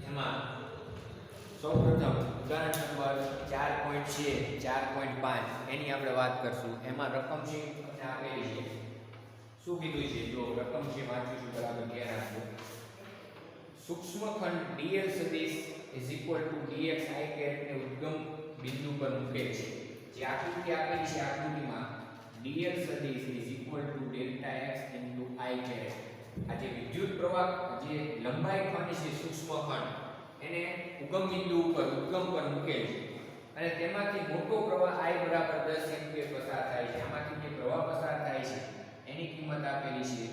એમાં સૌપ્રથમ ઉદાહરણ નંબર 4.5 એની આપણે વાત કરશું. એમાં રકમ છે તમને આપેલી છે. શું કીધું છે? જો રકમ છે વાંચીશું બરાબર ધ્યાન રાખજો. સૂક્ષ્મખંડ dl સદિશ dx i ને ઉદ્ગમ બિંદુ પર મૂકેલ છે. જે આકૃતિ આપેલી છે આકૃતિમાં dl સદિશ delta x i. આ જે વિદ્યુત પ્રવાહ જે લંબાઈ ખંડ છે સૂક્ષ્મખંડ એને ઉગમ બિંદુ ઉપર ઉદ્ગમ પર મૂકેલ છે અને તેમાંથી મોટો પ્રવાહ I બરાબર 10 એમ્પિયર પસાર થાય છે. આમાંથી જે પ્રવાહ પસાર થાય છે એની કિંમત આપેલી છે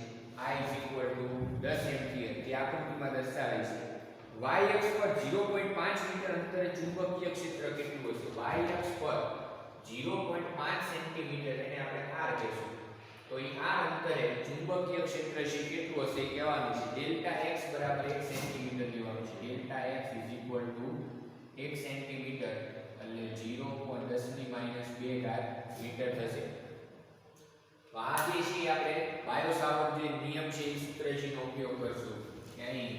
I 10 એમ્પિયર જે આકૃતિમાં દર્શાવે છે. y અક્ષ પર 0.5 મીટર અંતરે ચુંબકીય ક્ષેત્ર કેટલું હશે? y અક્ષ પર 0.5 સેન્ટીમીટર એને આપણે r કહીશું. તો એ આ અંતરે ચુંબકીય ક્ષેત્ર છે કેટલું હશે કહેવાનું છે. ડેલ્ટા x બરાબર 1 સેન્ટીમીટર લેવાનું છે. ડેલ્ટા x 1 સેન્ટીમીટર એટલે 0.10 ની -2 મીટર થશે. તો આ જે છે આપણે બાયો સાવર્ટ જે નિયમ છે એ સૂત્ર છે નો ઉપયોગ કરશું. કે અહીં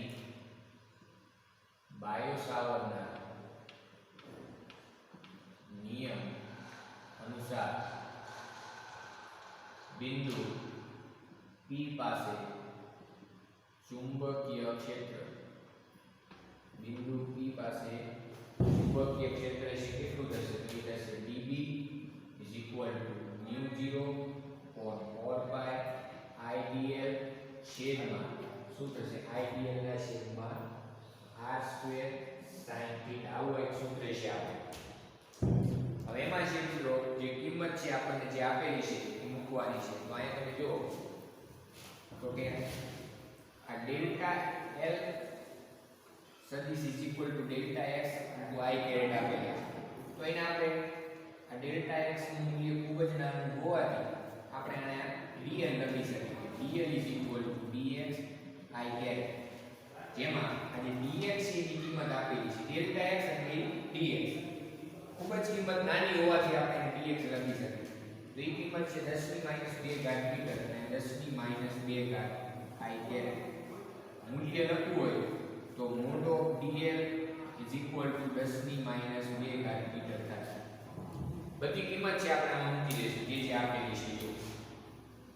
બાયો સાવર્ટના નિયમ અનુસાર બિંદુ P પાસે ચુંબકીય ક્ષેત્ર બિંદુ P પાસે ચુંબકીય ક્ષેત્ર છે કેટલું થશે? તો એ થશે dB μ0/4 pi idl છેદમાં શું થશે? idl ના છેદમાં r² sin θ. આવું એક સૂત્ર છે આપણે. હવે એમાં છે મિત્રો જે કિંમત છે આપણને જે આપેલી છે એ મૂકવાની છે. તો અહીંયા તમે જુઓ તો કે આ ડેલ્ટા L સદિશ ડેલ્ટા x i કેરેટ આપેલા છે. તો એને આપણે આ ડેલ્ટા x નું મૂલ્ય ખૂબ જ નાનું હોવાથી આપણે આને dl લખી શકીએ. dl dx i કેરેટ જેમાં આ જે dx છે એની કિંમત આપેલી છે. ડેલ્ટા x અને dx ખૂબ જ કિંમત નાની હોવાથી આપણે dx લખી શકીએ. તો એ કિંમત છે 10 ની -2 મીટર અને 10 ની -2 i કેરેટ. મૂલ્ય લખવું હોય તો મોટો dl 10 ની -2 મીટર થશે. બધી કિંમત છે આપણે આમાં મૂકી દઈશું જે જે આપેલી છે. જો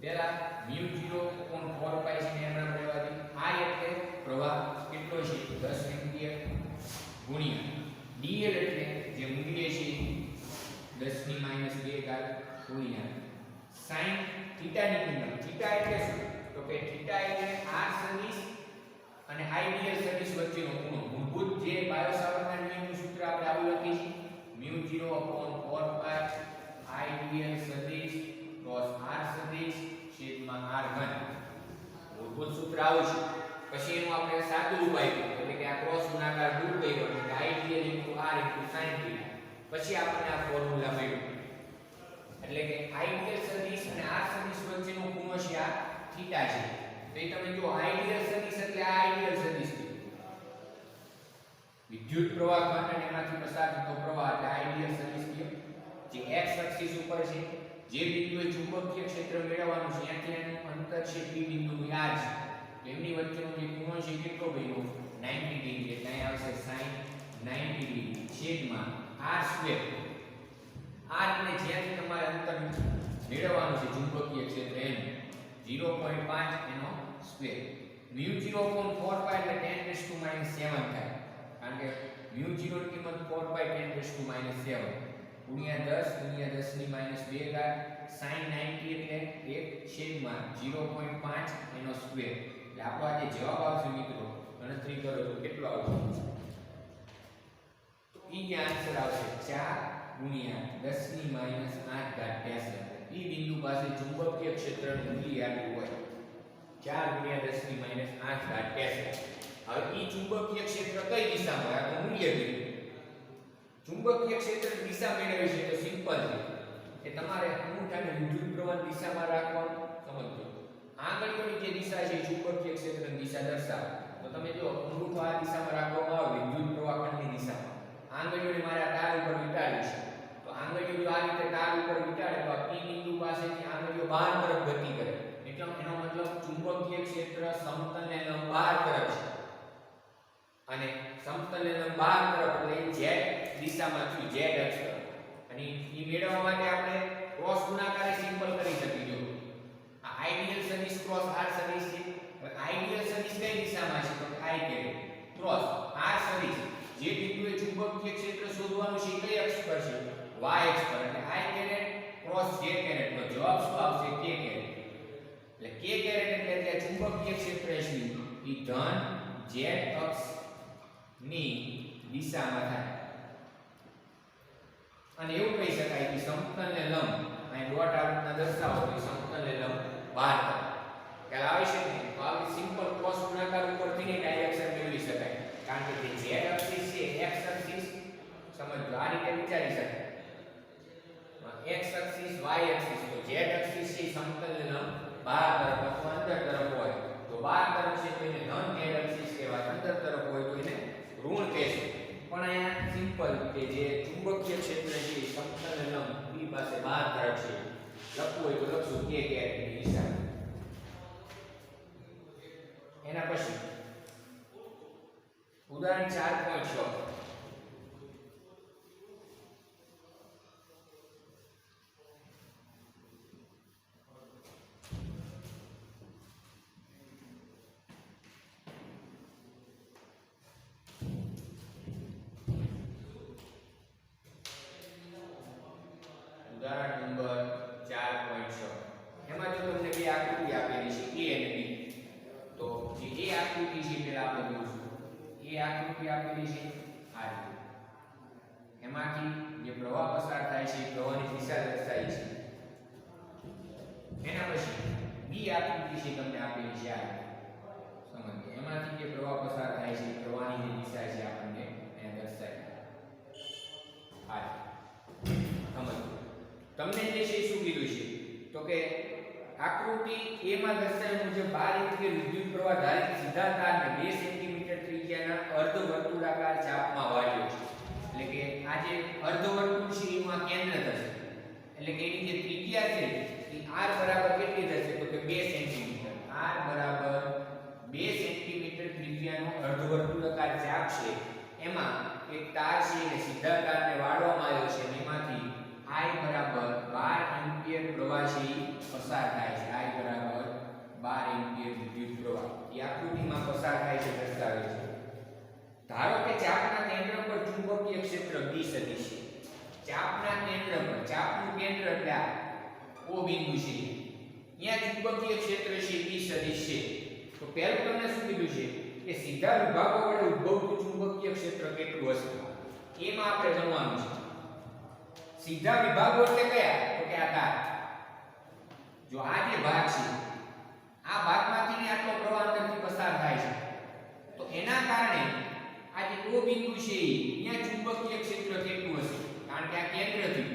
પહેલા μ0/4 પાઈ છે એના નામ લેવા દે. I એટલે પ્રવાહ કેટલો છે? 10 એમ્પિયર ગુણ્યા dl એટલે જે મૂલ્ય છે 10 ની -2 ગુણ્યા sin θ ની કિંમત. θ એટલે શું? તો કે θ એટલે r સદિશ અને idl સદિશ વચ્ચેનો ખૂણો. મૂળભૂત જે બાયો સાવર્ટના નિયમનું સૂત્ર આપણે આવું લખીએ છીએ μ0/4 પાઈ idl સદિશ cos r સદિશ છેદમાં r ઘન. મૂળભૂત સૂત્ર આવું છે. પછી એનું આપણે સાદું રૂપ આપ્યું એટલે કે આ ક્રોસ ગુણાકાર દૂર કર્યો એટલે idl r sin θ. પછી આપણને આ ફોર્મ્યુલા મળ્યું એટલે કે idl સદિશ અને r સદિશ વચ્ચેનો ખૂણો છે આ થીટા છે. તો એ તમે જો idl સદિશ એટલે આ idl સદિશ છે. વિદ્યુત પ્રવાહ ખંડ અને એમાંથી પસાર થતો પ્રવાહ એટલે idl સદિશ છે. જે x એક્સિસ ઉપર છે જે બિંદુએ ચુંબકીય ક્ષેત્ર મેળવવાનું છે ત્યાંથી એનું અંતર છે P બિંદુનું r છે. તો એમની વચ્ચેનો જે ખૂણો છે કેટલો બન્યો? 90 ડિગ્રી. એટલે અહીં આવશે sin 90 ડિગ્રી છેદમાં r². r એટલે જ્યાંથી તમારે અંતર મેળવવાનું છે ચુંબકીય ક્ષેત્ર એનું 0.5 એનો સ્ક્વેર. μ0/4 પાઈ એટલે 10⁻⁷ થાય. કારણ કે μ0 ની કિંમત 4 પાઈ 10⁻⁷ ગુણ્યા 10 10 ની -2 sin 90 એટલે 1 છેદમાં 0.5 એનો સ્ક્વેર. એટલે આપણો આ જે જવાબ આવશે મિત્રો ગણતરી કરો તો કેટલો આવશે? તો ઈ આન્સર આવશે 4 ગુણ્યા 10 ની -8 ટેસ્લા. ઈ બિંદુ પાસે ચુંબકીય ક્ષેત્રનું મૂલ્ય આપ્યું હોય 4 ગુણ્યા 10 ની -8 ટેસ્લા. હવે ઈ ચુંબકીય ક્ષેત્ર કઈ દિશામાં હોય આ મૂલ્ય કીધું. ચુંબકીય ક્ષેત્ર દિશા મેળવે છે તો સિમ્પલ છે કે તમારે અંગૂઠાને વિદ્યુત પ્રવાહ દિશામાં રાખવાનું. સમજો આંગળીઓની જે દિશા છે ચુંબકીય ક્ષેત્રની દિશા દર્શાવે. તો તમે જો અંગૂઠો આ દિશામાં રાખવામાં આવે વિદ્યુત પ્રવાહ ખંડની દિશામાં. આંગળીઓને મારે આ તાર ઉપર વીંટાળવી છે તો આંગળીઓ જો આ રીતે તાર ઉપર વીંટાળે તો આ P બિંદુ પાસેથી આંગળીઓ બહાર તરફ ગતિ કરે. એટલે એનો મતલબ ચુંબકીય ક્ષેત્ર સમતલને લંબ બહાર તરફ છે અને સમતલને લંબ બહાર તરફ એટલે z દિશામાં થયું z અક્ષ તરફ અને ઈ મેળવવા માટે આપણે ક્રોસ ગુણાકારે સિમ્પલ કરી શકીએ જો આ આઈડિયલ સદિશ ક્રોસ r સદિશ છે હવે આઈડિયલ સદિશ કઈ દિશામાં છે તો i કેરેટ ક્રોસ r સદિશ જે બિંદુએ ચુંબકીય ક્ષેત્ર શોધવાનું છે કઈ અક્ષ પર છે y અક્ષ પર એટલે i caret cross j caret તો જવાબ શું આવશે k કેરેટ એટલે k કેરેટ એટલે કે ચુંબકીય ક્ષેત્ર છે ઈ ધન z અક્ષ ની દિશામાં થાય અને એવું કહી શકાય કે સમતલને લંબ અહીં ડોટ આઉટના દર્શાવો તો સમતલને લંબ બહાર ખ્યાલ આવે છે ને તો આવી સિમ્પલ ક્રોસ ગુણાકાર ઉપરથી ને ડાયરેક્શન મેળવી શકાય કારણ કે જે z એક્સિસ છે x એક્સિસ સમજો આ રીતે વિચારી શકાય x એક્સિસ y એક્સિસ તો z એક્સિસ છે સમતલને લંબ બહાર તરફ અથવા અંદર તરફ હોય તો બહાર તરફ છે તો એને ધન z એક્સિસ કહેવાય અંદર તરફ હોય તો એને ઋણ કહેશું પણ અહીંયા સિમ્પલ કે જે ચુંબકીય ક્ષેત્ર છે સમતલને લંબ b પાસે બહાર તરફ છે લખવું હોય તો લખશું k કેરેટની દિશા એના પછી ઉદાહરણ 4.6 ઉદાહરણ નંબર 4.6 એમાં જો તમને બે આકૃતિ આપેલી છે a અને b તો જે a આકૃતિ છે પેલા આપણે જોઈશું a આકૃતિ આપેલી છે આ રીતે એમાંથી જે પ્રવાહ પસાર થાય છે પ્રવાહની દિશા દર્શાવી છે એના પછી b આકૃતિ છે તમને આપેલી છે આ સમજો એમાંથી જે પ્રવાહ પસાર થાય છે પ્રવાહની જે દિશા છે આપણને અહીંયા દર્શાવી આ સમજો તમને જે છે શું કીધું છે તો કે આકૃતિ a માં દર્શાવ્યા મુજબ 12 એમ્પિયર વિદ્યુત પ્રવાહ ધારિત સીધા તારને 2 સેન્ટીમીટર ત્રિજ્યાના અર્ધવર્તુળાકાર ચાપમાં વાળ્યો છે એટલે કે આ જે અર્ધવર્તુળ છે એમાં કેન્દ્ર થશે એટલે કે એની જે ત્રિજ્યા છે એ r બરાબર કેટલી થશે તો કે 2 સેન્ટીમીટર r બરાબર 2 સેન્ટીમીટર ત્રિજ્યાનો અર્ધવર્તુળાકાર ચાપ છે એમાં એક તાર છે એને સીધા તારને વાળવામાં આવ્યો છે અને એમાંથી I બરાબર 12 એમ્પિયર પ્રવાહ છે પસાર થાય છે I બરાબર 12 એમ્પિયર વિદ્યુત પ્રવાહ એ આકૃતિમાં પસાર થાય છે દર્શાવે છે ધારો કે ચાપના કેન્દ્ર પર ચુંબકીય ક્ષેત્ર B સદિશ છે ચાપના કેન્દ્ર પર ચાપનું કેન્દ્ર એટલે આ O બિંદુ છે અહીંયા ચુંબકીય ક્ષેત્ર છે B સદિશ છે તો પહેલું તમને શું કીધું છે કે સીધા વિભાગો વડે ઉદ્ભવતું ચુંબકીય ક્ષેત્ર કેટલું હશે એમાં આપણે ગણવાનું છે સીધા વિભાગો એટલે કયા તો કે આ તાર જો આ જે ભાગ છે આ ભાગમાંથી ને આટલો પ્રવાહ અંદરથી પસાર થાય છે તો એના કારણે આ જે O બિંદુ છે અહીંયા ચુંબકીય ક્ષેત્ર કેટલું હશે કારણ કે આ કેન્દ્રથી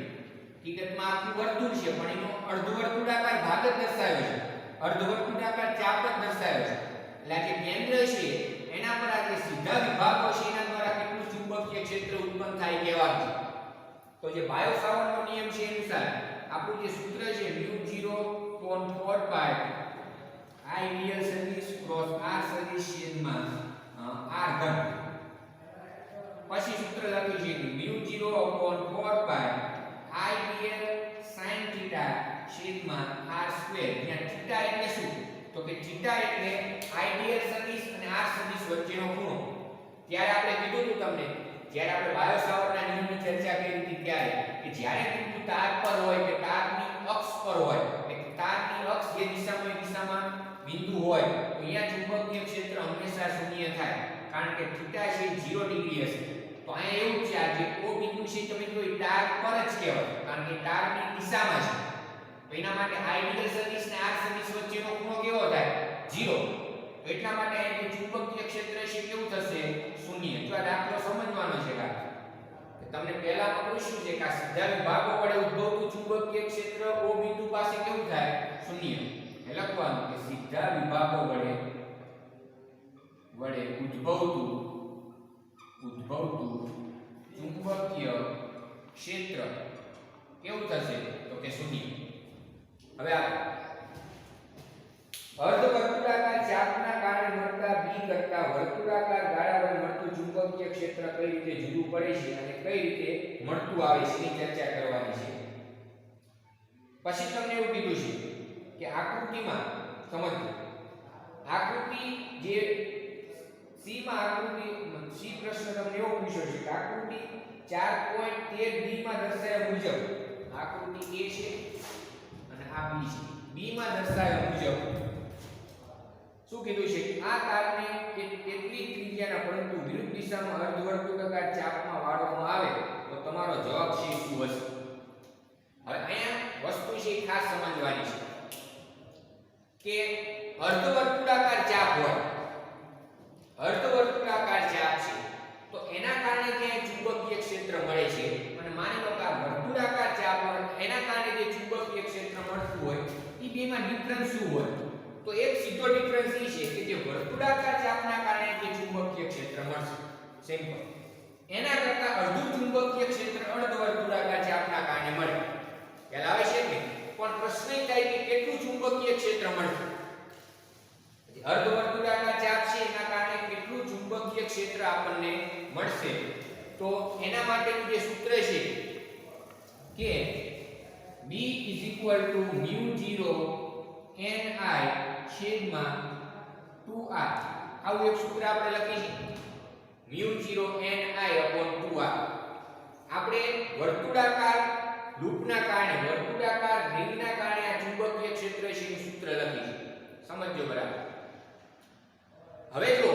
હકીકતમાં આખું વર્તુળ છે પણ એનો અર્ધવર્તુળાકાર ભાગ જ દર્શાવ્યો છે અર્ધવર્તુળાકાર ચાપ જ દર્શાવ્યો છે એટલે આ જે કેન્દ્ર છે એના પર આ જે સીધા વિભાગો છે એના દ્વારા કેટલું ચુંબકીય ક્ષેત્ર ઉત્પન્ન થાય કહેવાનું છે તો જે બાયો સાવર્ટનો નિયમ છે એ અનુસાર આપણું જે સૂત્ર છે μ0.4π I real સદિશ ક્રોસ r સદિશ છેદમાં r ઘન પછી સૂત્ર લખ્યું છે μ0.4π I real sin θ છેદમાં r સ્ક્વેર જ્યાં θ એટલે શું તો કે θ એટલે આઈડિયલ સદિશ અને r સદિશ વચ્ચેનો ખૂણો ત્યારે આપણે કીધું હતું તમને જ્યારે આપણે બાયો સાવર્ટના નિયમની ચર્ચા કરી હતી ત્યારે કે જ્યારે બિંદુ તાર પર હોય કે તારની અક્ષ પર હોય એટલે તારની અક્ષ જે દિશામાં બિંદુ હોય તો અહીંયા ચુંબકીય ક્ષેત્ર હંમેશા શૂન્ય થાય કારણ કે θ છે 0 ડિગ્રી હશે તો અહીંયા એવું છે આ જે O બિંદુ છે તમે જોઈ તાર પર જ કહેવાય કારણ કે તારની દિશામાં છે તો એના માટે આઈડિયલ સદિશ ને r સદિશ વચ્ચેનો ખૂણો કેવો થાય 0 એટલા માટે અહીં ચુંબકીય ક્ષેત્ર છે કેવું થશે શૂન્ય જો આ દાખલો સમજવાનો છે કે તમને પહેલામાં પૂછ્યું છે કે આ સીધા વિભાગો વડે ઉદ્ભવતું ચુંબકીય ક્ષેત્ર O બિંદુ પાસે કેવું થાય શૂન્ય એ લખવાનું કે સીધા વિભાગો વડે ઉદ્ભવતું ચુંબકીય ક્ષેત્ર કેવું થશે તો કે શૂન્ય હવે આ અર્ધવર્તુળાકાર ચાપના કારણે મળતા B કરતા વર્તુળાકાર ગાળા વડે મળતું ચુંબકીય કઈ રીતે જુદું પડે છે અને કઈ રીતે મળતું આવે છે એની ચર્ચા કરવાની છે. પછી તમને એવું કીધું છે કે આકૃતિમાં સમજો આકૃતિ જે સી માં આકૃતિ સી પ્રશ્ન તમને એવો પૂછ્યો છે કે આકૃતિ 4.13b માં દર્શાવ્યા મુજબ આકૃતિ A છે અને આ B છે. B માં દર્શાવ્યા મુજબ શું કીધું છે કે આ તારને કેટલી ત્રિજ્યાના પરંતુ વિરુદ્ધ દિશામાં અર્ધવર્તુળાકાર ચાપમાં વાળવામાં આવે તો તમારો જવાબ છે શું હશે? હવે અહીંયા વસ્તુ છે ખાસ સમજવાની છે કે અર્ધવર્તુળાકાર ચાપ હોય, અર્ધવર્તુળાકાર ચાપ છે તો એના કારણે ત્યાં ચુંબકીય ક્ષેત્ર મળે છે અને માની લો કે આ વર્તુળાકાર ચાપ હોય એના કારણે જે ચુંબકીય ક્ષેત્ર મળતું હોય એ બેમાં ડિફરન્સ શું હોય? તો એક સીધો ડિફરન્સ એ છે કે જે વર્તુળાકાર ચાપના કારણે જે ચુંબકીય ક્ષેત્ર મળશે સિમ્પલ એના કરતાં અડધું ચુંબકીય ક્ષેત્ર અર્ધવર્તુળાકાર ચાપના કારણે મળે. ખ્યાલ આવે છે કે પણ પ્રશ્ન એ થાય કે કેટલું ચુંબકીય ક્ષેત્ર મળશે? અર્ધવર્તુળાકાર ચાપ છે એના કારણે કેટલું ચુંબકીય ક્ષેત્ર આપણને મળશે? તો એના માટેનું જે સૂત્ર છે કે B = μ0 ni છેદમાં 2r. આવું એક સૂત્ર આપણે લખીશું μ0 ni/2r. આપણે વર્તુળાકાર લૂપના કારણે વર્તુળાકાર રિંગના કારણે આ ચુંબકીય ક્ષેત્ર છે એનું સૂત્ર લખીશું. સમજજો બરાબર. હવે જો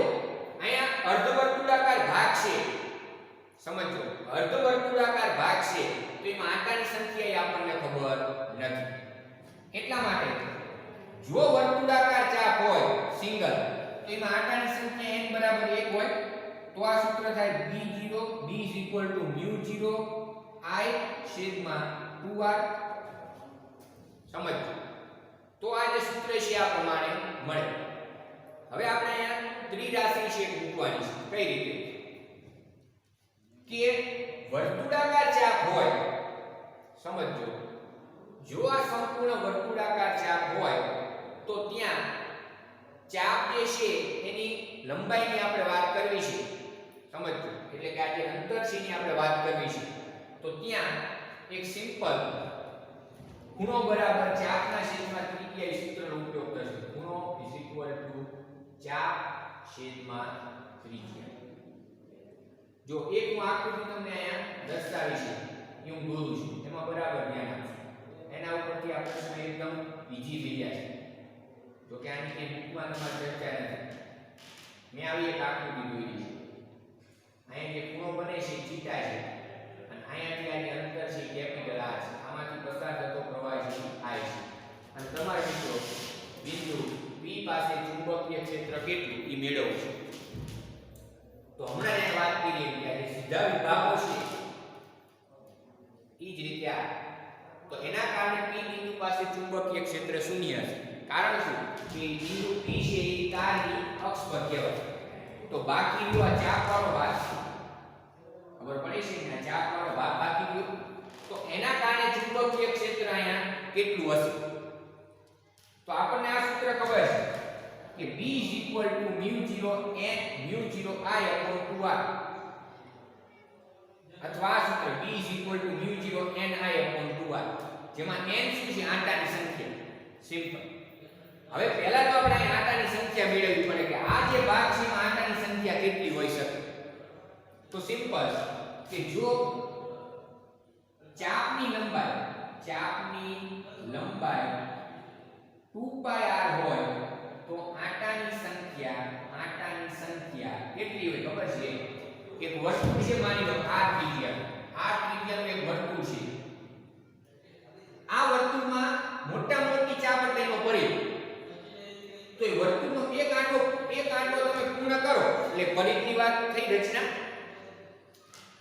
અહીંયા અર્ધવર્તુળાકાર ભાગ છે, સમજો અર્ધવર્તુળાકાર ભાગ છે તો એમાં આંટાની સંખ્યા આપણને ખબર નથી. એટલા માટે જો વર્તુળાકાર ચાપ હોય સિંગલ તો એમાં આંટાની સંખ્યા n બરાબર 1 હોય તો આ સૂત્ર થાય B = μ0 I/2r. સમજો તો આ જે સૂત્ર છે આ પ્રમાણે મળે. હવે આપણે અહીંયા ત્રિરાશિ છે મૂકવાની છે. કઈ રીતે કે વર્તુળાકાર ચાપ હોય, સમજો જો આ સંપૂર્ણ વર્તુળાકાર ચાપ હોય તો ત્યાં ચાપ જે છે એની લંબાઈની આપણે વાત કરવી છે. સમજો એટલે કે આ જે અંતર છે એની આપણે વાત કરવી છે તો ત્યાં એક સિમ્પલ ખૂણો બરાબર ચાપના છેદમાં ત્રિજ્યા સૂત્રનો ઉપયોગ કરશું. ખૂણો ચાપ છેદમાં ત્રિજ્યા. જો એક હું આકૃતિ તમને અહીંયા દર્શાવી છે એ હું દોરું છું એમાં બરાબર ધ્યાન આપજો. એના ઉપરથી આ પ્રશ્ન એકદમ ઈઝી થઈ જાય છે. જો કે આની કે બુકમાં તમારે ચર્ચા નથી. મેં આવી એક આકૃતિ દોરી છે. અહીંયા જે ખૂણો બને છે થીટા છે અને અહીંયાથી આ જે અંતર છે કેપિટલ R છે. આમાંથી પસાર થતો પ્રવાહ છે I છે. અને તમારે મિત્રો બિંદુ P પાસે ચુંબકીય ક્ષેત્ર કેટલું એ મેળવવું છે. તો હમણાં એ વાત કરી કે આ સીધા વિભાગો છે એ જ રીતે આ તો એના કારણે P બિંદુ પાસે ચુંબકીય ક્ષેત્ર શૂન્ય છે. કારણ શું કે બિંદુ P છે એ તારની અક્ષ પર કહેવાય. તો બાકી રહ્યો આ ચાપવાળો ભાગ, ખબર પડે છે કે આ ચાપવાળો ભાગ બાકી રહ્યો તો એના કારણે ચુંબકીય ક્ષેત્ર અહીંયા કેટલું હશે? તો આપણને આ સૂત્ર ખબર છે કે B = μ0 I/2r અથવા આ સૂત્ર B = μ0 ni/2r જેમાં n શું છે? આંટાની સંખ્યા. સિમ્પલ. હવે પહેલા તો આપણે આંટાની સંખ્યા મેળવવી પડે કે આ જે ભાગ છે એમાં આંટાની સંખ્યા કેટલી હોઈ શકે. તો સિમ્પલ કે જો ચાપની લંબાઈ 2πr હોય તો આંટાની સંખ્યા કેટલી હોય ખબર છે? એક વર્તુળ છે માની લો r ત્રિજ્યાનું એક વર્તુળ છે. આ વર્તુળમાં મોટા મોટી ચાપ એટલે એનો પરિઘ. તો એ વર્તુળનો એક આંટો તમે પૂર્ણ કરો એટલે પરિઘની વાત થઈ રચના.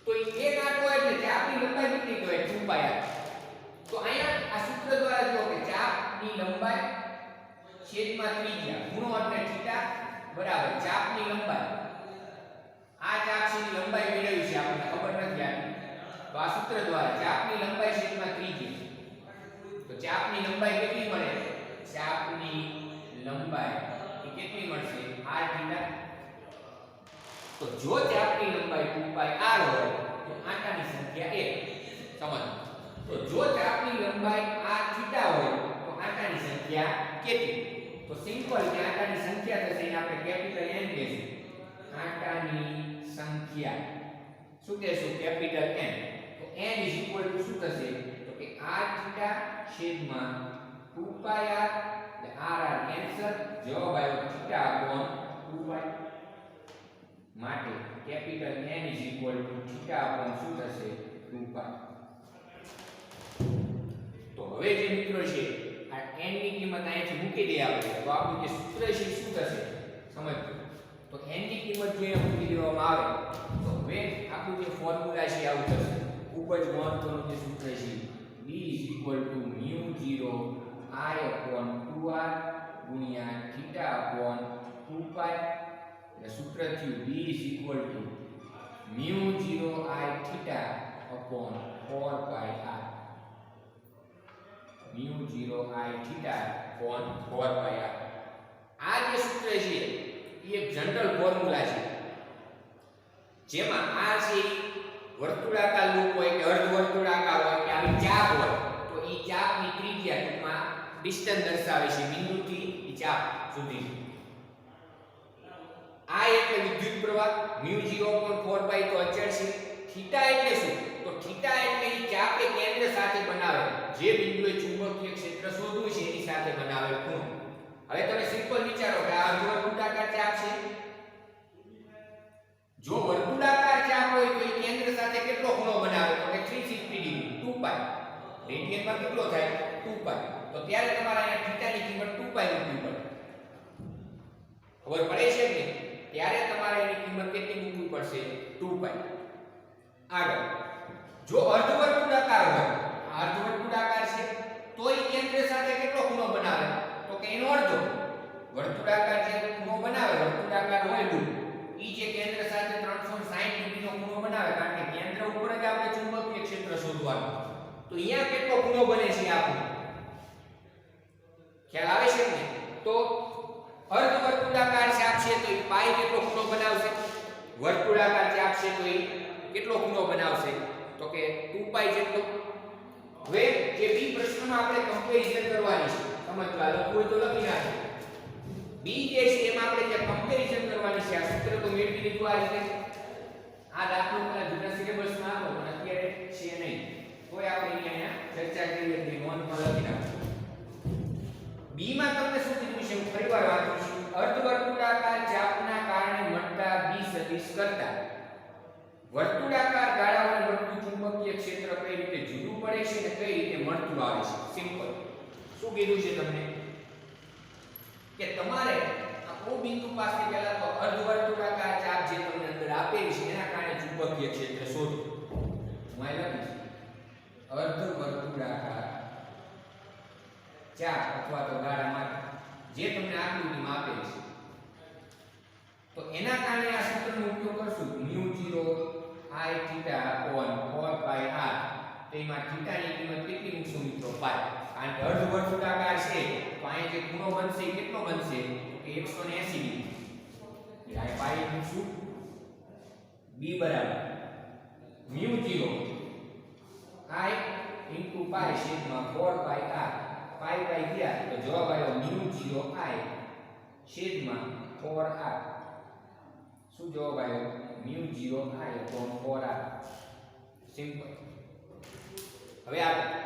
તો એ એક આંટો એટલે ચાપની લંબાઈ કેટલી કહેવાય? 2πr. તો અહીંયા આ સૂત્ર દ્વારા જો કે ચાપની લંબાઈ છેદમાં ત્રિજ્યા ખૂણો એટલે થીટા બરાબર ચાપની લંબાઈ. આ ચાપ છે ની લંબાઈ મેળવી છે આપણને ખબર નથી આની. તો આ સૂત્ર દ્વારા ચાપની લંબાઈ છેદમાં ત્રિજ્યા. તો ચાપની લંબાઈ કેટલી મળે? ચાપની લંબાઈ એ કેટલી મળશે? r theta. તો જો ચાપની લંબાઈ 2πr હોય તો આંટાની સંખ્યા 1 સમજ. તો જો ચાપની લંબાઈ r થીટા હોય તો આંટાની સંખ્યા કેટલી? તો સિમ્પલ કે આંટાની સંખ્યા થશે એને આપણે કેપિટલ N કહીશું. આંટાની સંખ્યા શું કહેશું? Capital N. તો n શું થશે? તો કે r થીટા છેદમાં 2πr એટલે r કેન્સલ. જવાબ આવ્યો થીટા અપોન 2π. માટે કેપિટલ N થીટા અપોન શું થશે? 2π. તો હવે જે મિત્રો છે આ n ની કિંમત અહીંથી મૂકી દઈએ આપણે તો આપણું જે સૂત્ર છે શું થશે? સમજો. તો n ની કિંમત જો અહીંયા મૂકી દેવામાં આવે તો હવે આપણું જે ફોર્મ્યુલા છે આવું થશે. ખૂબ જ મહત્વનું જે સૂત્ર છે b μ0 I upon 2r ગુણ્યા થીટા upon 2π. એટલે સૂત્ર થયું b μ0 I theta upon 4πr. μ0 I theta upon 4πr. આ જે સૂત્ર છે એ એક જનરલ ફોર્મ્યુલા છે જેમાં આ છે વર્તુળાકાર લૂપ હોય કે અર્ધ વર્તુળાકાર હોય કે આવી ચાપ હોય તો એ ચાપની ત્રિજ્યા ટૂંકમાં ડિસ્ટન્સ દર્શાવે છે બિંદુથી એ ચાપ સુધી. આ એટલે વિદ્યુત પ્રવાહ μ0/4π તો અચળ છે. થીટા એટલે શું? તો થીટા એટલે એ ચાપે કેન્દ્ર સાથે બનાવે જે બિંદુએ ચુંબકીય ક્ષેત્ર શોધવું છે એની સાથે બનાવેલ ખૂણો. હવે તમે સિમ્પલ વિચારો કે આ વર્તુળાકાર ચાપ છે. જો વર્તુળાકાર ચાપ હોય તો એ કેન્દ્ર સાથે કેટલો ખૂણો બનાવે? તો કે 360 ડિગ્રી 2π. રેડિયનમાં કેટલો થાય? 2π. તો ત્યારે તમારે અહીંયા થીટાની કિંમત 2π મૂકવી પડે. ખબર પડે છે કે ત્યારે તમારે એની કિંમત કેટલી મૂકવી પડશે? 2π. આગળ જો અર્ધવર્તુળાકાર હોય, અર્ધવર્તુળાકાર છે તો એ કેન્દ્ર સાથે કેટલો ખૂણો બનાવે? તો કે એનો અડધો. વર્તુળાકાર જે ખૂણો બનાવે, વર્તુળાકાર હોય લૂપ, ઈ જે કેન્દ્ર સાથે 360 ડિગ્રીનો ખૂણો બનાવે કારણ કે કેન્દ્ર ઉપર જ આપણે ચુંબકીય ક્ષેત્ર શોધવાનું. તો અહીંયા કેટલો ખૂણો બને છે આપણો? ખ્યાલ આવે છે ને? તો અર્ધવર્તુળાકાર ચાપ છે તો એ પાઈ કેટલો ખૂણો બનાવશે? વર્તુળાકાર ચાપ છે તો એ કેટલો ખૂણો બનાવશે? તો કે 2π જેટલો. હવે જે બી પ્રશ્નમાં આપણે કમ્પેરીઝન કરવાની છે, સમજવા લખવું હોય તો લખી નાખો. બી જે છે એમાં આપણે જે કમ્પેરીઝન કરવાની છે આ સૂત્ર તો મેળવી લીધું આ રીતે. આ દાખલો પેલા જૂના સિલેબસમાં હતો પણ અત્યારે છે નહીં. તોય આપણે અહીંયા ચર્ચા કરી હતી, નોંધમાં લખી નાખો. બી માં તમને શું કીધું છે હું ફરીવાર વાંચું છું. અર્ધવર્તુળાકાર ચાપના કારણે મળતા બી સદિશ કરતા વર્તુળાકાર ગાળાઓને મળતું ચુંબકીય ક્ષેત્ર કઈ રીતે જુદું પડે છે અને કઈ રીતે મળતું આવે છે. સિમ્પલ. શું કીધું છે તમને? કે તમારે આ ઓ બિંદુ પાસે પહેલા તો અર્ધવર્તુળાકાર ચાપ જે તમને અંદર આપેલી છે એના કારણે ચુંબકીય ક્ષેત્ર શોધો. હું અહીં લખીશ અર્ધવર્તુળાકાર ચાપ અથવા તો ગાળા માટે જે તમને આકૃતિમાં આપેલી છે તો એના કારણે આ સૂત્રનો ઉપયોગ કરશું μ0 I થીટા upon 4πr. તેમાં થીટાની કિંમત કેટલી મૂકશું મિત્રો? π. કારણ કે અર્ધવર્તુળાકાર છે તો અહીંયા જે ખૂણો બનશે કેટલો બનશે? કે 180 ડિગ્રી. એટલે આ પાઈ મૂકશું. b બરાબર μ0 I into π છેદમાં 4πr. પાઈ પાઈ ગયા તો જવાબ આવ્યો μ0 I છેદમાં 4r. શું જવાબ આવ્યો? μ0 I upon 4r. સિમ્પલ. હવે આપણે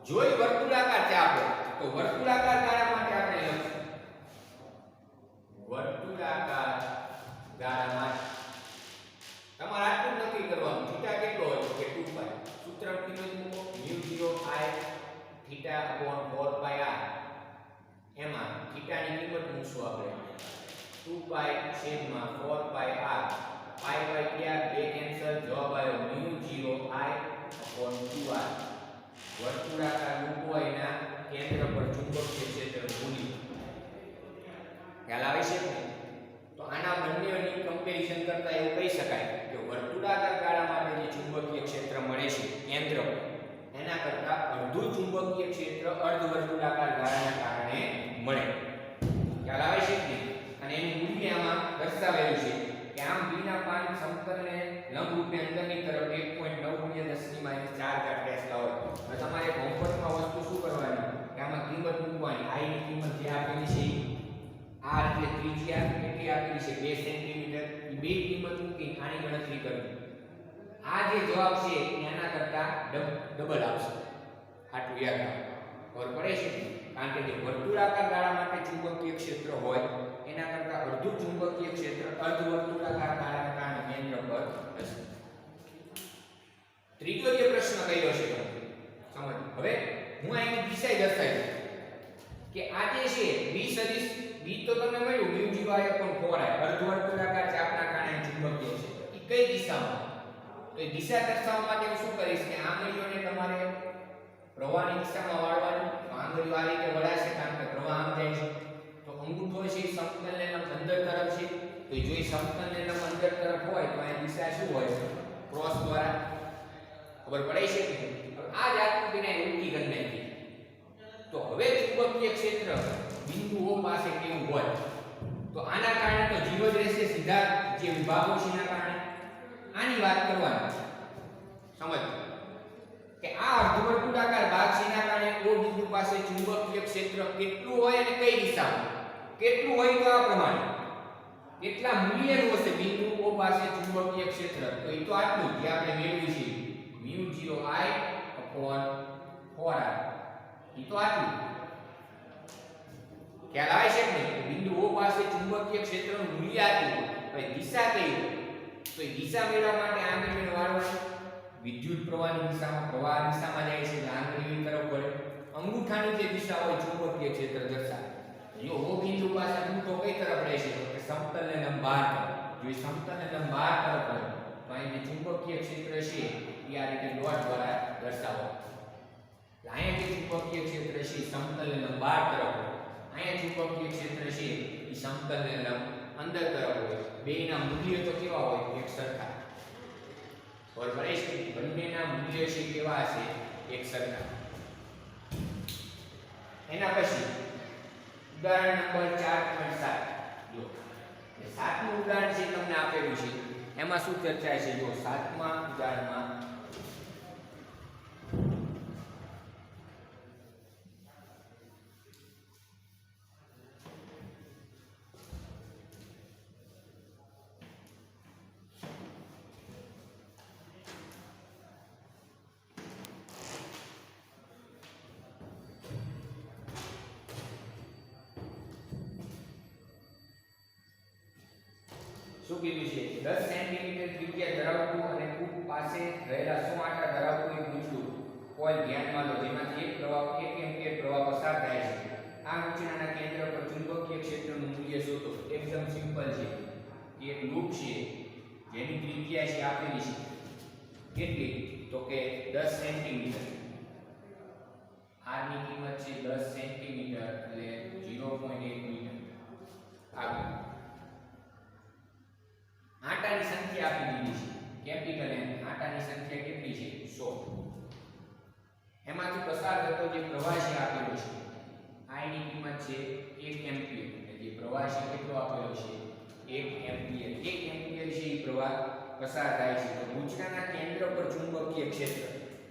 જોઈ વર્તુળાકાર ચાપ તો વર્તુળાકાર ગાળા માટે આપણે લખીશું વર્તુળાકાર ગાળા માટે તમારે આટલું નક્કી કરવાનું થીટા કેટલો હોય તો કે 2π. સૂત્ર કિંમત મૂકો μ0 I થીટા upon 4πr. એમાં થીટાની કિંમત મૂકશું આપણે 2π છેદમાં 4πr. પાઈ પાઈ ગયા બે કેન્સલ. જવાબ આવ્યો μ0 I upon 2r. વર્તુળાકાર લૂપ હોય એના કેન્દ્ર પર ચુંબકીય ક્ષેત્ર ભૂલી. ખ્યાલ આવે છે? તો આના બંનેની કમ્પેરીઝન કરતા એવું કહી શકાય કે વર્તુળાકાર ગાળા માટે જે ચુંબકીય ક્ષેત્ર મળે છે કેન્દ્ર પર એના કરતા અડધું ચુંબકીય ક્ષેત્ર અર્ધવર્તુળાકાર ગાળાના કારણે મળે. ખ્યાલ આવે છે કે અને એનું મૂલ્ય આમાં દર્શાવેલું છે કે આમ સમતલને લંબરૂપે અંદરની તરફ 1.9 × 10⁻⁴ ટેસ્લા હોય. હવે તમારે હોમવર્કમાં વસ્તુ શું કરવાની કે આમાં કિંમત મૂકવાની. i ની કિંમત જે આપેલી છે r એટલે ત્રિજ્યા કેટલી આપેલી છે 2 સેન્ટીમીટર. એ બે કિંમત મૂકી આની ગણતરી કરવી. આ જે જવાબ છે એના કરતા ડબલ આવશે. આટલું યાદ રાખો. ખબર પડે છે? કારણ કે જે વર્તુળાકાર ગાળા માટે ચુંબકીય ક્ષેત્ર હોય એના કરતા અડધું ચુંબકીય ક્ષેત્ર અર્ધવર્તુળાકાર ગાળાના કારણે કેન્દ્ર પર હશે. ત્રીજો જે પ્રશ્ન કર્યો છે સમજ. હવે હું અહીં દિશા દર્શાવી કે આ જે છે b સદિશ b તો તમને મળ્યું μ0I/4I અર્ધવર્તુળાકાર ચાપના કારણે ચુંબકીય ક્ષેત્ર. એ કઈ દિશામાં? તો એ દિશા દર્શાવવા માટે હું શું કરીશ કે આંગળીઓને તમારે પ્રવાહની દિશામાં વાળવાની. આંગળીઓ આ રીતે વળાશે કારણ કે પ્રવાહ આમ જાય છે. તો અંગૂઠો છે સમતલને લંબ અંદર તરફ છે. તો જો એ સમતલને લંબ અંદર તરફ હોય તો આ દિશા શું હોય? ક્રોસ દ્વારા. ખબર પડે છે કે આ જ આકૃતિને ઉલટી કરી નાખી. તો હવે ચુંબકીય ક્ષેત્ર બિંદુ O પાસે કેવું હોય? તો આના કારણે તો 0 જ રહેશે. સીધા જે વિભાગો છે એના કારણે આની વાત કરવાની. સમજ કે આ અર્ધવર્તુળાકાર ભાગ છે એના કારણે O બિંદુ પાસે ચુંબકીય ક્ષેત્ર કેટલું હોય અને કઈ દિશામાં કેટલું હોય? તો આ પ્રમાણે કેટલા મૂલ્યનું હશે બિંદુ O પાસે ચુંબકીય ક્ષેત્ર? તો એ તો આટલું જે આપણે મેળવ્યું છે μ0I/4I. એ તો આટલું ખ્યાલ આવે છે ને? બિંદુ O પાસે ચુંબકીય ક્ષેત્રનું મૂલ્ય આટલું. હવે દિશા કઈ હોય? તો એ દિશા મેળવવા માટે આંગળીને વાળવાની. વિદ્યુત પ્રવાહની દિશામાં પ્રવાહ દિશામાં જાય છે એટલે આંગળીની તરફ વળે. અંગૂઠાની જે દિશા હોય ચુંબકીય ક્ષેત્ર દર્શાવે. જો O બિંદુ પાસે અંગૂઠો કઈ તરફ રહેશે? તો કે સમતલને લંબ બહાર તરફ. જો એ સમતલને લંબ બહાર તરફ હોય તો અહીં જે ચુંબકીય ક્ષેત્ર છે એ આ રીતે ડોટ દ્વારા દર્શાવો. અહીંયા જે ચુંબકીય ક્ષેત્ર છે સમતલને લંબ બહાર તરફ હોય. અહીંયા ચુંબકીય ક્ષેત્ર છે એ સમતલને લંબ અંદર તરફ હોય. બેયના મૂલ્યો તો કેવા હોય? એક સરખા. और परेश બંનેના મૂલ્ય છે કેવા છે? એક સરખા. એના પછી ઉદાહરણ નંબર 4.7 જો એ સાતમું ઉદાહરણ છે તમને આપેલું છે. એમાં શું ચર્ચા છે? જો સાતમા ઉદાહરણમાં શું કીધું છે? 10 સેન્ટીમીટર ત્રિજ્યા ધરાવતું અને કૂપ પાસે રહેલા 100 આંટા ધરાવતું એક મૂંછડું કોઇલ ધ્યાનમાં લો જેમાંથી એક પ્રવાહ 1 એમ્પિયર પ્રવાહ પસાર થાય છે. આ મૂંછડાના કેન્દ્ર પર ચુંબકીય ક્ષેત્રનું મૂલ્ય શોધો. એકદમ સિમ્પલ છે કે એક લૂપ છે જેની ત્રિજ્યા છે આપેલી છે. કેટલી? તો કે 10 સેન્ટીમીટર. r ની કિંમત છે 10 સેન્ટીમીટર એટલે 0.1 મીટર. આગળ આંટાની સંખ્યા આપી દીધી છે કેપિટલ M. આંટાની સંખ્યા કેટલી છે? 100. એમાંથી પસાર થતો જે પ્રવાહ છે આપેલો છે I ની કિંમત છે 1 એમ્પિયર. એટલે જે પ્રવાહ છે કેટલો આપેલો છે? 1 એમ્પિયર. 1 એમ્પિયર છે એ પ્રવાહ પસાર થાય છે. તો મૂંછડાના કેન્દ્ર પર ચુંબકીય ક્ષેત્ર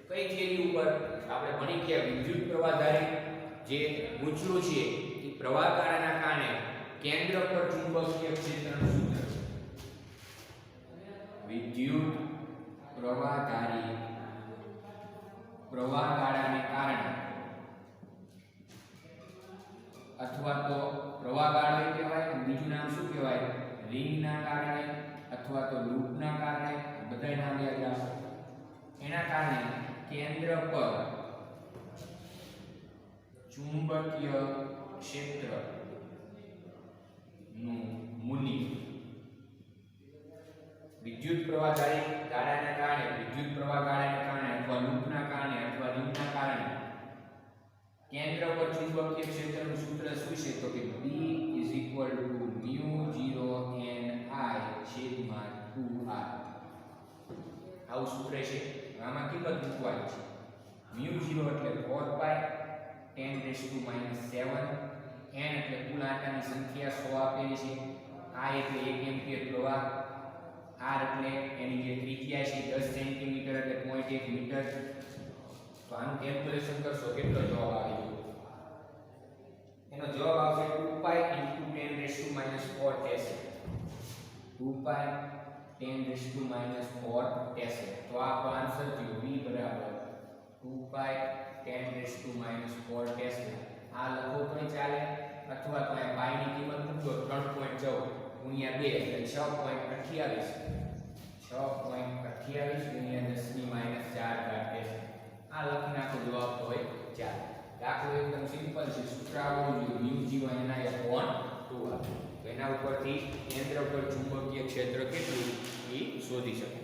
કઈ થેલી ઉપર? આપણે ભણી ગયા વિદ્યુત પ્રવાહધારી જે મૂંછડું છે એ પ્રવાહ ગાળાના કારણે કેન્દ્ર પર ચુંબકીય ક્ષેત્રનું સૂત્ર વિદ્યુત પ્રવાહધારી પ્રવાહ ગાળાને કારણે અથવા તો પ્રવાહ ગાળો કહેવાય. બીજું નામ શું કહેવાય? રિંગના કારણે અથવા તો લૂપના કારણે. બધા નામ યાદ રાખો. એના કારણે કેન્દ્ર પર ચુંબકીય ક્ષેત્ર નું મૂલ્ય વિદ્યુત પ્રવાહધારી ગાળાના કારણે વિદ્યુત પ્રવાહ ગાળાના કારણે અથવા લૂપના કારણે અથવા રિંગના કારણે કેન્દ્ર પર ચુંબકીય ક્ષેત્રનું સૂત્ર શું છે? તો કે B = μ0 Ni/2r. આવું સૂત્ર છે. આમાં કિંમત મૂકવાની છે. μ0 એટલે 4 pi 10⁻⁷ n એટલે કુલ આંટાની સંખ્યા 100 આપેલી છે. I એટલે 1 એમ્પિયર પ્રવાહ, r એટલે અને એની જે ત્રિજ્યા છે 10 સેન્ટીમીટર એટલે 0.1 મીટર. તો આનું કેલ્ક્યુલેશન કરશો કેટલો જવાબ આવે છે? એનો જવાબ આવશે 2 પાઈ * 10⁻⁴ ટેસ્લા. 2 પાઈ 10⁻⁴ ટેસ્લા. તો આપણો આન્સર થયો b બરાબર 2 પાઈ 10⁻⁴ ટેસ્લા. આ લખો પણ ચાલે અથવા તો આ પાઈ ની કિંમત મૂકો 3.14 ગુણ્યા 2 એટલે 6.28 ગુણ્યા 10⁻⁴ ટેસ્લા. આ લખી નાખો જવાબ તો હોય ચાલે. દાખલો એકદમ સિમ્પલ છે. સૂત્ર આવડવું જોઈએ μ/2 એના ઉપરથી કેન્દ્ર પર ચુંબકીય ક્ષેત્ર કેટલું એ શોધી શકો.